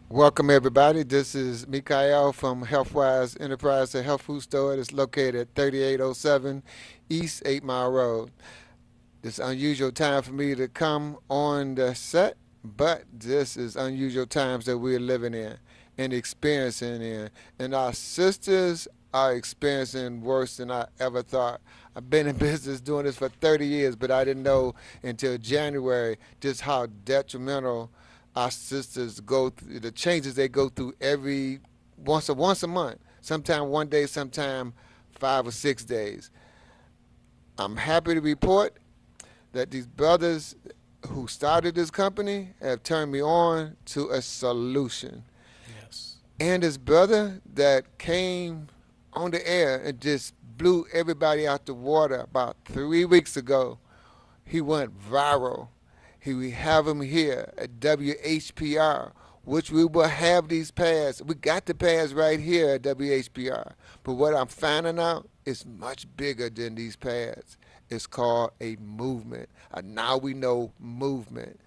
Welcome everybody. This is Mikael from HealthWise Enterprise, a health food store that's located at 3807 East 8 Mile Road. This unusual time for me to come on the set, but this is unusual times that we're living in and experiencing in. And our sisters are experiencing worse than I ever thought. I've been in business doing this for 30 years, but I didn't know until January just how detrimental our sisters go through, the changes they go through every once a month, sometime one day, sometime 5 or 6 days. I'm happy to report that these brothers who started this company have turned me on to a solution. Yes. And this brother that came on the air and just blew everybody out the water about 3 weeks ago, he went viral. We have him here at WHPR, which we will have these pads. We got the pads right here at WHPR. But what I'm finding out is much bigger than these pads. It's called a movement. Now we know movement.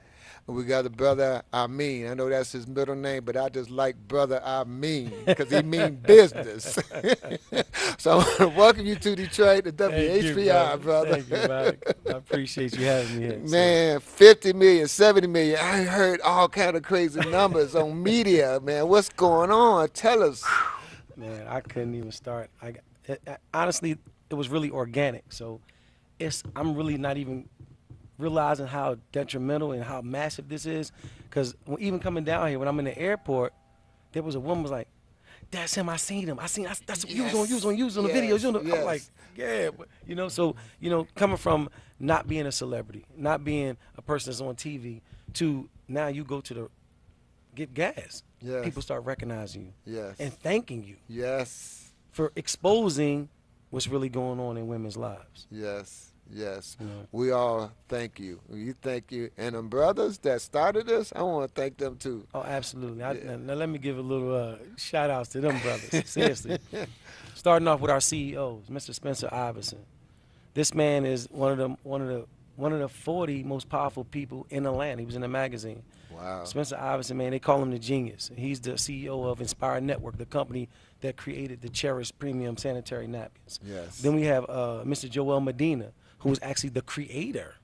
And we got a brother Amin. I know that's his middle name, but I just like brother Amin because he mean business. So I want to welcome you to Detroit, to Thank you, WHPR, brother. brother. Thank you, Mike. I appreciate you having me here. Man, 50 million, 70 million. I heard all kind of crazy numbers on media, man. What's going on? Tell us. Man, I couldn't even start. Honestly, it was really organic. So I'm really not even realizing how detrimental and how massive this is. Because even coming down here, when I'm in the airport, there was a woman was like, "That's him. I seen him. That's you was on the videos." Yes, You know, I'm like, yes. yeah, but, so coming from not being a celebrity, not being a person that's on TV, to now you go to the get gas. Yes. People start recognizing you Yes. and thanking you Yes. for exposing what's really going on in women's lives. Yes. Yes. You know? We all thank you. You thank you. And them brothers that started this, I want to thank them too. Oh, absolutely. Yeah. Now let me give a little shout outs to them brothers. Seriously. Starting off with our CEOs, Mr. Spencer Iverson. This man is one of the 40 most powerful people in Atlanta. He was in a magazine. Wow. Spencer Iverson, man, they call him the genius. He's the CEO of Inspire Network, the company that created the Cherish Premium Sanitary Napkins. Yes. Then we have Mr. Joel Medina, who was actually the creator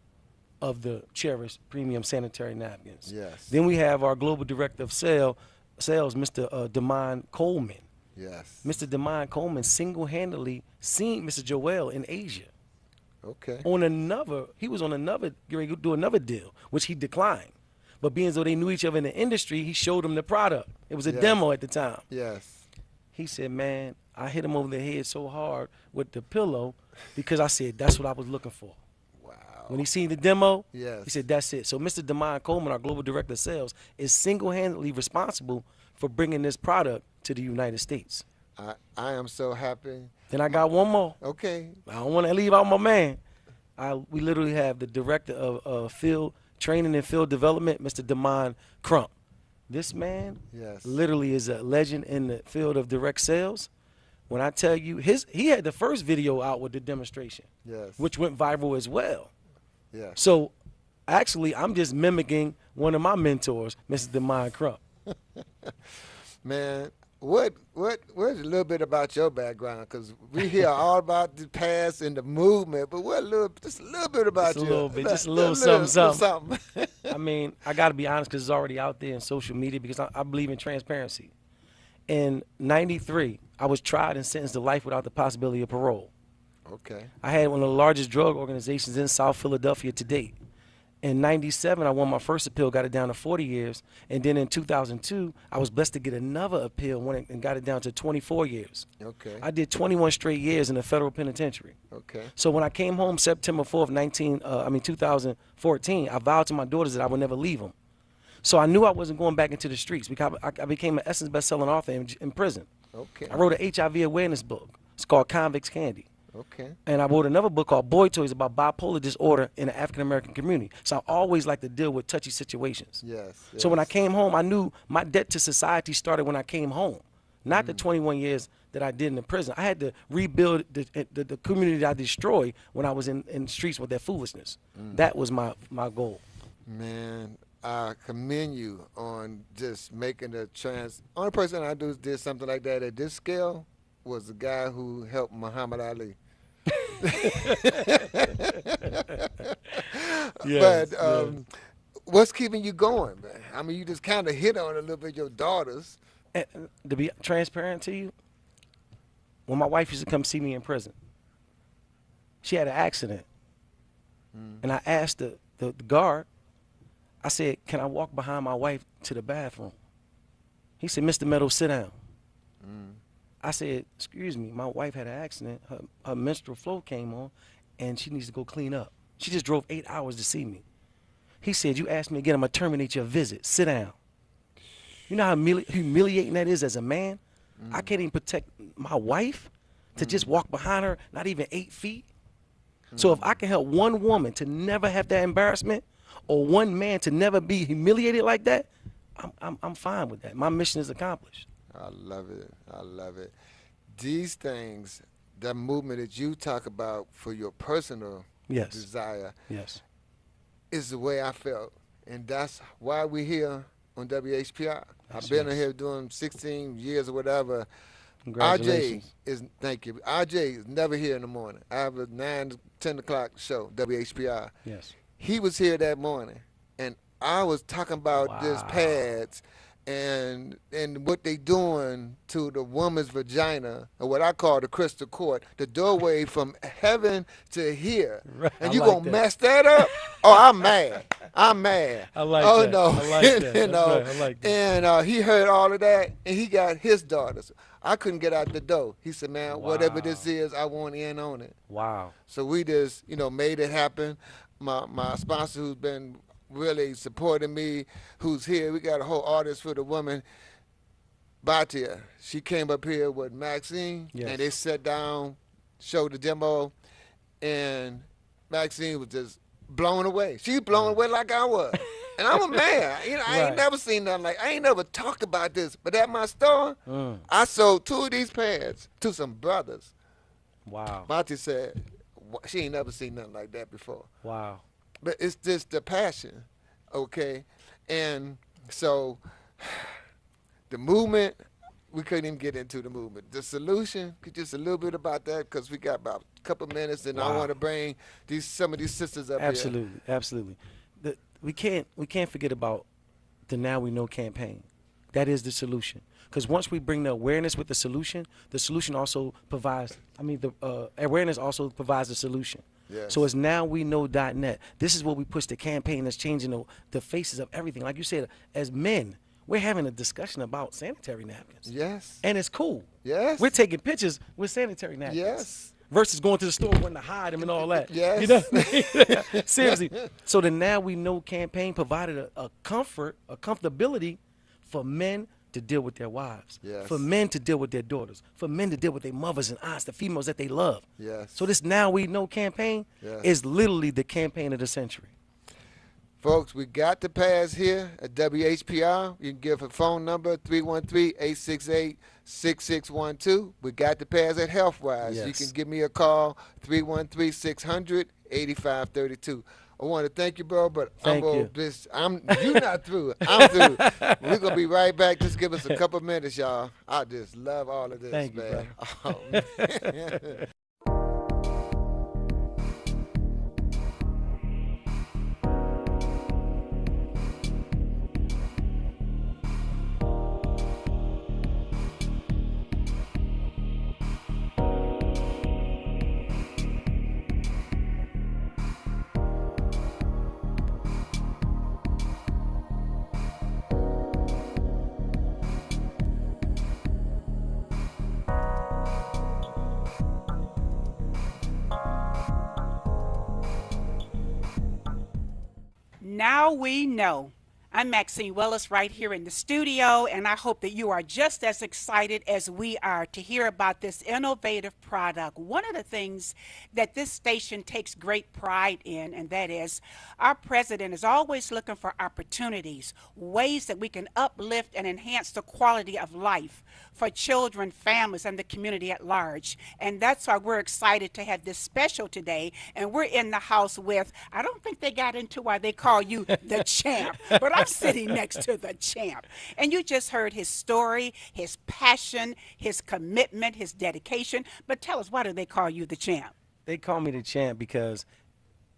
of the Cherish Premium Sanitary Napkins. Yes. Then we have our Global Director of Sales, Mr. Damon Coleman. Yes. Mr. Damon Coleman single-handedly seen Mr. Joel in Asia. Okay. He was on another, getting ready to do another deal, which he declined. But being as though they knew each other in the industry, he showed him the product. It was a Yes. demo at the time. Yes. He said, man, I hit him over the head so hard with the pillow because I said, that's what I was looking for. Wow. When he seen the demo, Yes. he said, that's it. So Mr. Damon Coleman, our Global Director of Sales, is single-handedly responsible for bringing this product to the United States. I am so happy. Then I got one more. Okay. I don't want to leave out my man. We literally have the Director of Field Training and Field Development, Mr. Damon Crump. This man Yes. literally is a legend in the field of direct sales. When I tell you, he had the first video out with the demonstration, Yes. which went viral as well. Yes. So actually, I'm just mimicking one of my mentors, Mr. Damon Crump. Man, what's a little bit about your background? Because we hear all about the past and the movement, but just a little bit about Just a you. little bit, just a little something. Something. I mean, I got to be honest because it's already out there in social media because I believe in transparency. In '93, I was tried and sentenced to life without the possibility of parole. Okay. I had one of the largest drug organizations in South Philadelphia to date. In '97, I won my first appeal, got it down to 40 years. And then in 2002, I was blessed to get another appeal and got it down to 24 years. Okay. I did 21 straight years in the federal penitentiary. Okay. So when I came home September 4th, 2014, I vowed to my daughters that I would never leave them. So I knew I wasn't going back into the streets because I became an Essence best-selling author in prison. Okay. I wrote an HIV awareness book. It's called Convicts Candy. Okay. And I wrote another book called Boy Toys about bipolar disorder in the African-American community. So I always like to deal with touchy situations. Yes. So when I yes. came home, I knew my debt to society started when I came home, not the 21 years that I did in the prison. I had to rebuild the community that I destroyed when I was in the streets with that foolishness. That was my goal. Man, I commend you on just making the trans. Only person I do did something like that at this scale was the guy who helped Muhammad Ali. Yes, But yes. what's keeping you going, man? I mean, you just kind of hit on a little bit your daughters. And to be transparent to you, when my wife used to come see me in prison, she had an accident, Mm, and I asked the guard, I said, "Can I walk behind my wife to the bathroom?" He said, "Mr. Meadows, sit down." mm, I said, "Excuse me, my wife had an accident. Her menstrual flow came on, and she needs to go clean up. She just drove 8 hours to see me." He said, "You asked me again, I'm going to terminate your visit. Sit down." You know how humiliating that is as a man? I mm, can't even protect my wife to just mm, walk behind her, not even 8 feet. So if mm. I can help one woman to never have that embarrassment, or one man to never be humiliated like that, I'm fine with that. My mission is accomplished. I love it. I love it. These things, the movement that you talk about for your personal Yes, desire, yes. is the way I felt. And that's why we're here on WHPR. I've Yes, been in yes. here doing 16 years or whatever. RJ Congratulations. is, thank you. RJ is never here in the morning. I have a 9 to 10 o'clock show, WHPR. Yes. He was here that morning, and I was talking about this Wow. pads and what they doing to the woman's vagina, or what I call the crystal court, the doorway from heaven to here. Right. I And you like gonna that. mess that up? Oh, I'm mad. I'm mad. I like Oh that. no, I like that. you That's know. right. I like that. And he heard all of that, and he got his daughters. I couldn't get out the door. He said, "Man, whatever this Wow. is, I want in on it." Wow. So we just, made it happen. My sponsor, who's been really supporting me, who's here. We got a whole artist for the woman, Batia. She came up here with Maxine, and they Yes. sat down, showed the demo, and Maxine was just blown away. She was blown Right. away like I was. And I'm a man. I ain't Right. never seen nothing like. I ain't never talked about this. But at my store, Mm. I sold 2 of these pads to some brothers. Wow. Monty said she ain't never seen nothing like that before. Wow. But it's just the passion, okay? And so the movement, we couldn't even get into the movement. The solution, just a little bit about that, because we got about a couple minutes, and I want Wow. to bring some of these sisters up here. Absolutely. Absolutely. We can't forget about the Now We Know campaign. That is the solution. Because once we bring the awareness with the solution also provides, the awareness also provides the solution. So Yes, it's nowweknow.net. This is what we push the campaign that's changing the faces of everything. Like you said, as men, we're having a discussion about sanitary napkins. yes, And it's cool. We're yes, taking pictures with sanitary napkins yes, versus going to the store wanting to hide them and all that. You know yes. what I mean? Seriously. So the Now We Know campaign provided a comfort, a comfortability for men to deal with their wives, for Yes, men to deal with their daughters, for men to deal with their mothers and aunts, the females that they love. yes, So this Now We Know campaign yes. is literally the campaign of the century. Folks, we got the pads here at WHPR. You can give a phone number, 313-868-6612. We got the pads at HealthWise. You can Yes. give me a call, 313-600-8532. I want to thank you, bro, but Thank you. you not through. I'm through. We're gonna be right back. Just give us a couple minutes, y'all. I just love all of this, Thank you, man. brother. Oh, man. Now we know. I'm Maxine Willis right here in the studio, and I hope that you are just as excited as we are to hear about this innovative product. One of the things that this station takes great pride in, and that is our president is always looking for opportunities, ways that we can uplift and enhance the quality of life for children, families, and the community at large. And that's why we're excited to have this special today. And we're in the house with, I don't think they got into why they call you the champ, but I'm sitting next to the champ. And you just heard his story, his passion, his commitment, his dedication. But tell us, why do they call you the champ? They call me the champ because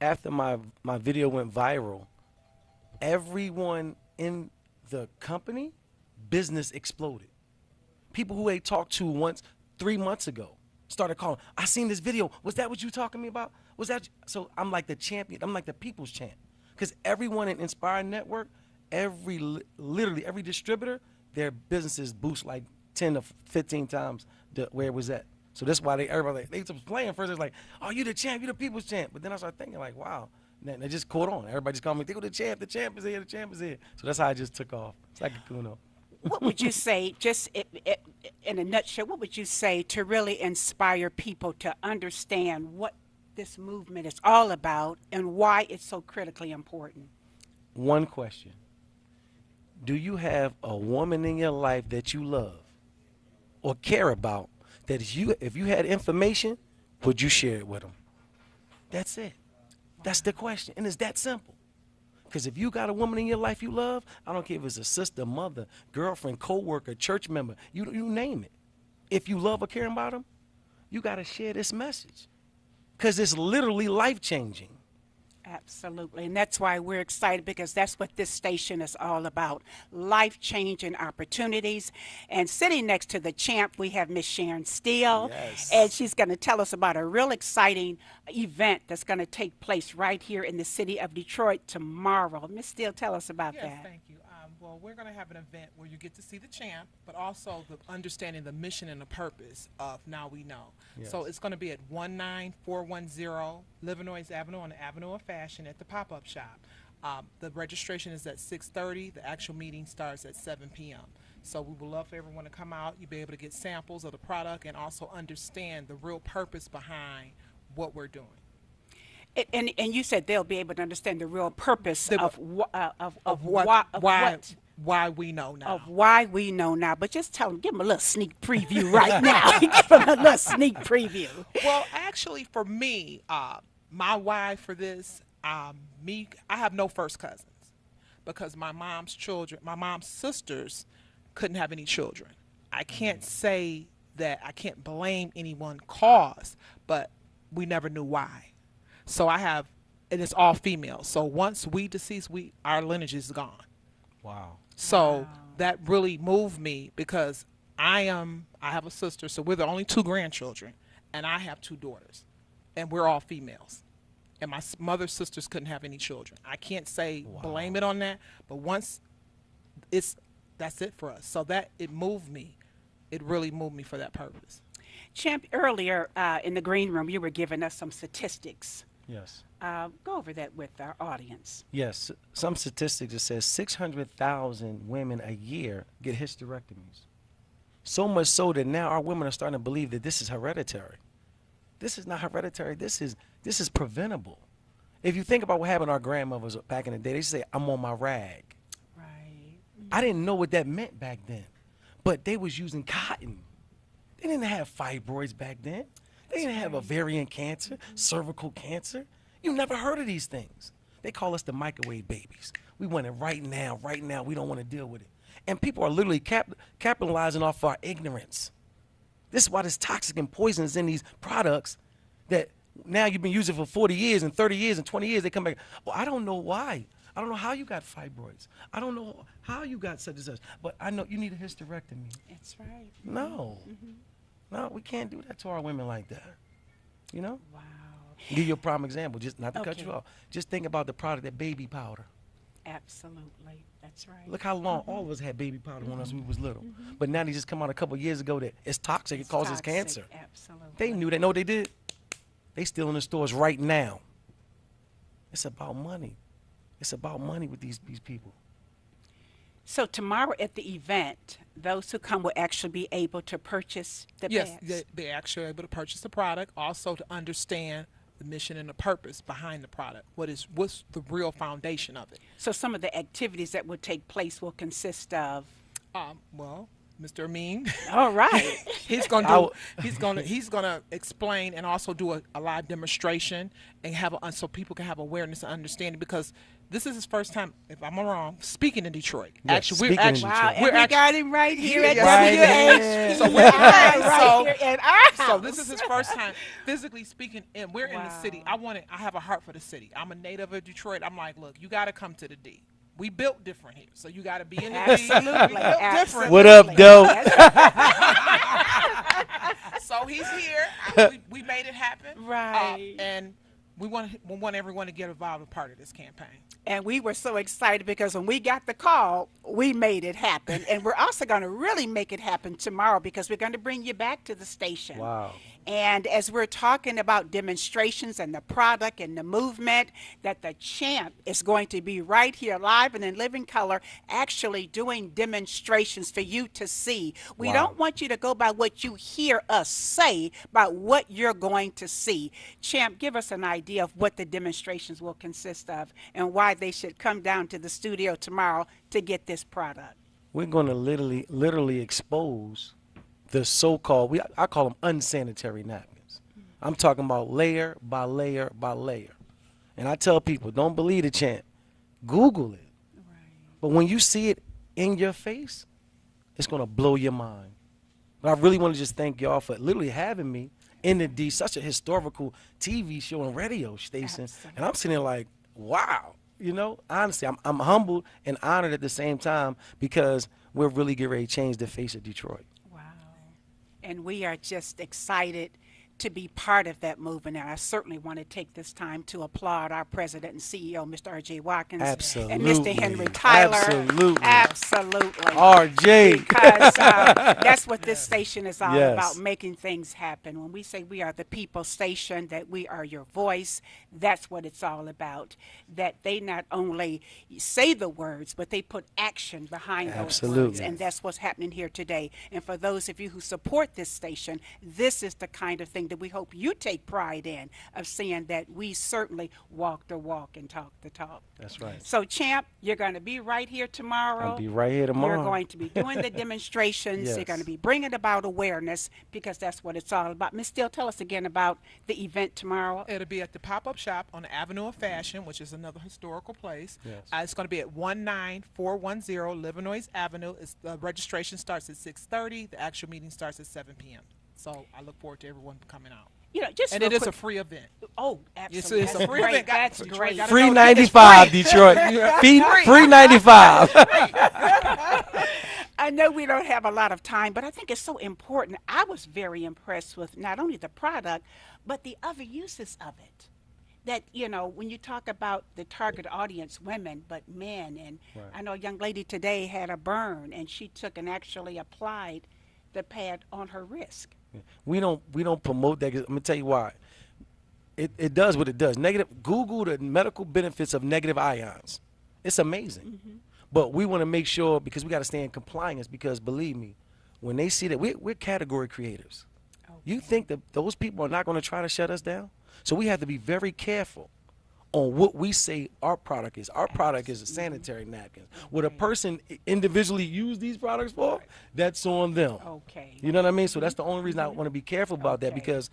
after my video went viral, everyone in the company, business exploded. People who they talked to once 3 months ago started calling. I seen this video. Was that what you talking to me about? Was that? So I'm like the champion. I'm like the people's champ. Because everyone in Inspire Network, literally every distributor, their businesses boost like 10 to 15 times where it was at. So that's why everybody they was playing first. It's like, oh, you the champ, you the people's champ. But then I started thinking like, wow, and they just caught on. Everybody just called me, they go the champ is here, the champ is here. So that's how I just took off. It's like a kuno. What would you say, just in a nutshell, what would you say to really inspire people to understand what this movement is all about and why it's so critically important? One question. Do you have a woman in your life that you love or care about that if you had information, would you share it with them? That's it. That's the question. And it's that simple. Because if you got a woman in your life you love, I don't care if it's a sister, mother, girlfriend, co-worker, church member, you name it. If you love or care about them, you got to share this message. Because it's literally life-changing. Absolutely. And that's why we're excited, because that's what this station is all about. Life-changing opportunities. And sitting next to the champ, we have Miss Sharon Steele. Yes. And she's going to tell us about a real exciting event that's going to take place right here in the city of Detroit tomorrow. Miss Steele, tell us about Yes, that. thank you. Well, we're going to have an event where you get to see the champ, but also the understanding the mission and the purpose of Now We Know. Yes. So it's going to be at 19410 Livernois Avenue on the Avenue of Fashion at the pop-up shop. The registration is at 6:30. The actual meeting starts at 7 p.m. So we would love for everyone to come out. You'll be able to get samples of the product and also understand the real purpose behind what we're doing. And you said they'll be able to understand the real purpose of Why we know now. of why we know now. But just tell them, give them a little sneak preview right now. Give them a little sneak preview. Well, actually, for me, my why for this, I have no first cousins because my mom's sisters couldn't have any children. I can't say that I can't blame anyone cause, but we never knew why. So and it's all female. So once we deceased, our lineage is gone. Wow. So that really moved me because I have a sister, so we're the only two grandchildren, and I have two daughters, and we're all females. And my mother's sisters couldn't have any children. I can't say blame it on that, but once that's it for us. So it moved me. It really moved me for that purpose. Champ, earlier in the green room, you were giving us some statistics. Yes. Go over that with our audience. Yes. Some statistics that says 600,000 women a year get hysterectomies. So much so that now our women are starting to believe that this is hereditary. This is not hereditary. This is preventable. If you think about what happened to our grandmothers back in the day, they say, I'm on my rag. Right. I didn't know what that meant back then. But they was using cotton. They didn't have fibroids back then. They didn't have ovarian cancer, cervical cancer. You never heard of these things. They call us the microwave babies. We want it right now, right now. We don't want to deal with it. And people are literally capitalizing off our ignorance. This is why there's toxic and poisons in these products that now you've been using for 40 years and 30 years and 20 years. They come back, well, I don't know why. I don't know how you got fibroids. I don't know how you got such and such. But I know you need a hysterectomy. That's right. No. No, we can't do that to our women like that. You know? Wow. Give you a prime example, just not to cut Okay. you off. Just think about the product, that baby powder. Absolutely. That's right. Look how long all of us had baby powder on us when we was little. But now they just come out a couple of years ago that it's toxic, It's it causes toxic. cancer. Absolutely. They knew that. Know what they did? They still in the stores right now. It's about money. It's about money with these people. So tomorrow at the event, those who come will actually be able to purchase the Yes, pads. they actually are able to purchase the product, also to understand the mission and the purpose behind the product. What's the real foundation of it? So some of the activities that will take place will consist of. Well, Mr. Amin, All right. he's gonna I do. w- He's gonna explain and also do a live demonstration and so people can have awareness and understanding because this is his first time, if I'm not wrong, speaking in Detroit. Yes, Actually, speaking in Wow, Detroit. and we got him right here at Right WH. here. So we're Right here at our house. So this is his first time physically speaking, and we're in the city. Wow. I have a heart for the city. I'm a native of Detroit. I'm like, look, you got to come to the D. We built different here, so you got to be in the D. We Absolutely. built different. What up, Doe? So he's here. We made it happen. Right. And we want everyone to get involved and part of this campaign. And we were so excited because when we got the call, we made it happen. And we're also going to really make it happen tomorrow because we're going to bring you back to the station. Wow. And as we're talking about demonstrations and the product and the movement, that the champ is going to be right here live and in living color, actually doing demonstrations for you to see. We Wow. don't want you to go by what you hear us say, but what you're going to see. Champ, give us an idea of what the demonstrations will consist of and why they should come down to the studio tomorrow to get this product. We're going to literally expose the so-called, I call them unsanitary napkins. I'm talking about layer by layer by layer. And I tell people, don't believe the chant. Google it. But when you see it in your face, it's going to blow your mind. But I really want to just thank y'all for literally having me in the D, such a historical TV show and radio station. Absolutely. And I'm sitting there like, wow. You know, honestly, I'm humbled and honored at the same time because we're really getting ready to change the face of Detroit. Wow. And we are just excited to be part of that movement. And I certainly want to take this time to applaud our president and CEO, Mr. R.J. Watkins, and Absolutely. Mr. Henry Tyler. Absolutely. Absolutely. RJ. Because that's what this station is all Yes. about, making things happen. When we say we are the people's station, that we are your voice, that's what it's all about. That they not only say the words, but they put action behind those words. Absolutely. And that's what's happening here today. And for those of you who support this station, this is the kind of thing that we hope you take pride in, of seeing that we certainly walk the walk and talk the talk. That's right. So, Champ, you're going to be right here tomorrow. I'll be right here tomorrow. You're going to be doing the demonstrations. You're Yes. going to be bringing about awareness because that's what it's all about. Miss Steele, tell us again about the event tomorrow. It'll be at the pop-up shop on the Avenue of Fashion, which is another historical place. Yes. It's going to be at 19410 Livernois Avenue. The registration starts at 6:30. The actual meeting starts at 7 p.m. So I look forward to everyone coming out. You know, just And real it is quick. a free event. Oh, absolutely. It's a That's free great. event. That's Detroit great. gotta Free know 95, Detroit. Free 95. I know we don't have a lot of time, but I think it's so important. I was very impressed with not only the product, but the other uses of it. That, you know, when you talk about the target audience, women, but men, and Right. I know a young lady today had a burn, and she took and actually applied the pad on her wrist. We don't promote that. 'Cause I'm gonna tell you why. It does what it does. Negative. Google the medical benefits of negative ions. It's amazing. But we want to make sure, because we got to stay in compliance. Because believe me, when they see that we're category creators, you think that those people are not going to try to shut us down? So we have to be very careful on what we say our product is. Our product is a sanitary napkin. What a person individually use these products for, that's on them. Okay. You know what I mean? So that's the only reason I want to be careful about that, Okay. because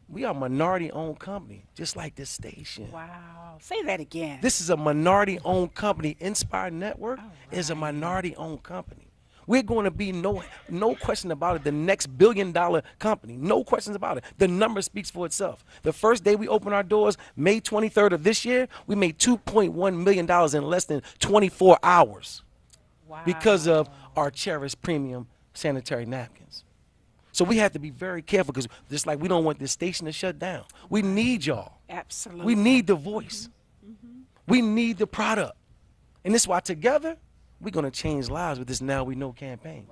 we are a minority-owned company, just like this station. Wow. Say that again. This is a minority-owned company. Inspire Network is a minority-owned company. We're going to be, no question about it, the next billion-dollar company. No questions about it. The number speaks for itself. The first day we opened our doors, May 23rd of this year, we made $2.1 million in less than 24 hours Wow. because of our cherished premium sanitary napkins. So we have to be very careful, because just like we don't want this station to shut down. We need y'all. Absolutely. We need the voice. We need the product. And this is why together, we're going to change lives with this Now We Know campaign.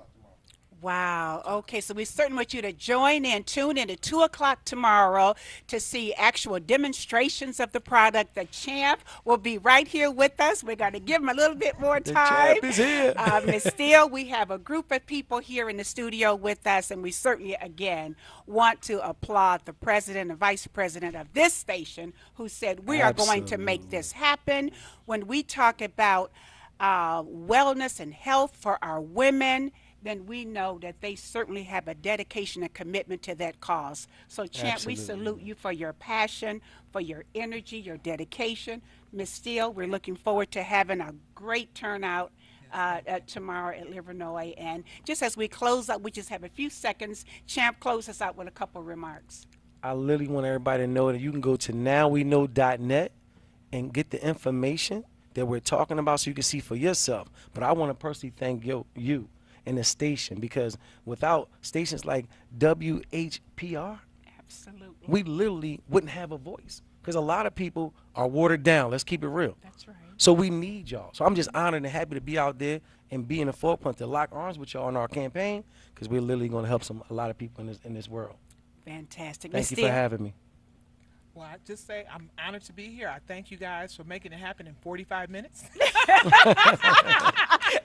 Wow. Okay, so we certainly want you to join in, tune in at 2 o'clock tomorrow to see actual demonstrations of the product. The champ will be right here with us. We're going to give him a little bit more The time. champ is here. Ms. Steele, we have a group of people here in the studio with us, and we certainly, again, want to applaud the president and vice president of this station who said, we are going to make this happen. When we talk about wellness and health for our women, then we know that they certainly have a dedication and commitment to that cause. So, Champ, we salute you for your passion, for your energy, your dedication. Ms. Steele, we're looking forward to having a great turnout tomorrow at Livernois. And just as we close up, we just have a few seconds. Champ, close us out with a couple remarks. I literally want everybody to know that you can go to nowweknow.net and get the information that we're talking about so you can see for yourself. But I want to personally thank you and the station, because without stations like WHPR, Absolutely. we literally wouldn't have a voice, because a lot of people are watered down. Let's keep it real. That's right. So we need y'all. So I'm just honored and happy to be out there and be in the forefront to lock arms with y'all in our campaign, because we're literally going to help a lot of people in this world. Fantastic. Thank you for having me. Well, I just say I'm honored to be here. I thank you guys for making it happen in 45 minutes.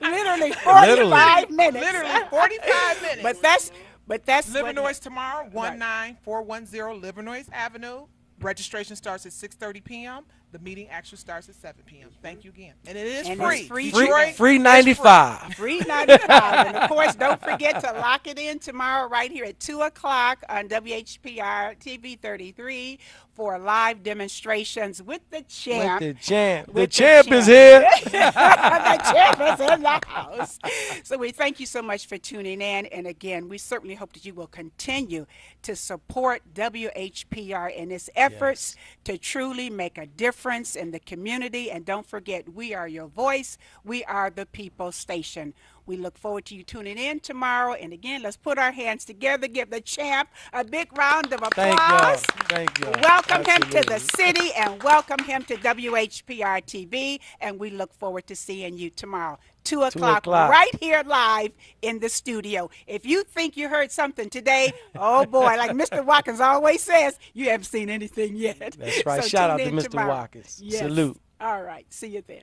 Literally 45 minutes. Literally 45 minutes. But that's Livernois tomorrow, 19410 Livernois Avenue. Registration starts at 6:30 p.m. The meeting actually starts at 7 p.m. Thank you again. And it is free. It's free. Detroit, Free 95. Free 95. And of course, don't forget to lock it in tomorrow right here at 2 o'clock on WHPR TV 33 for live demonstrations with the champ. With the champ. With The champ is champ. here. The champ is in the house. So we thank you so much for tuning in. And again, we certainly hope that you will continue to support WHPR in its efforts to truly make a difference in the community. And don't forget, we are your voice. We are the people's station. We look forward to you tuning in tomorrow. And again, let's put our hands together. Give the champ a big round of applause. Thank y'all. Welcome him to the city and welcome him to WHPR TV. And we look forward to seeing you tomorrow, 2 o'clock, right here live in the studio. If you think you heard something today, oh boy, like Mr. Watkins always says, you haven't seen anything yet. That's right. So Shout out tune to in Mr. tomorrow. Watkins. Yes. Salute. All right. See you then.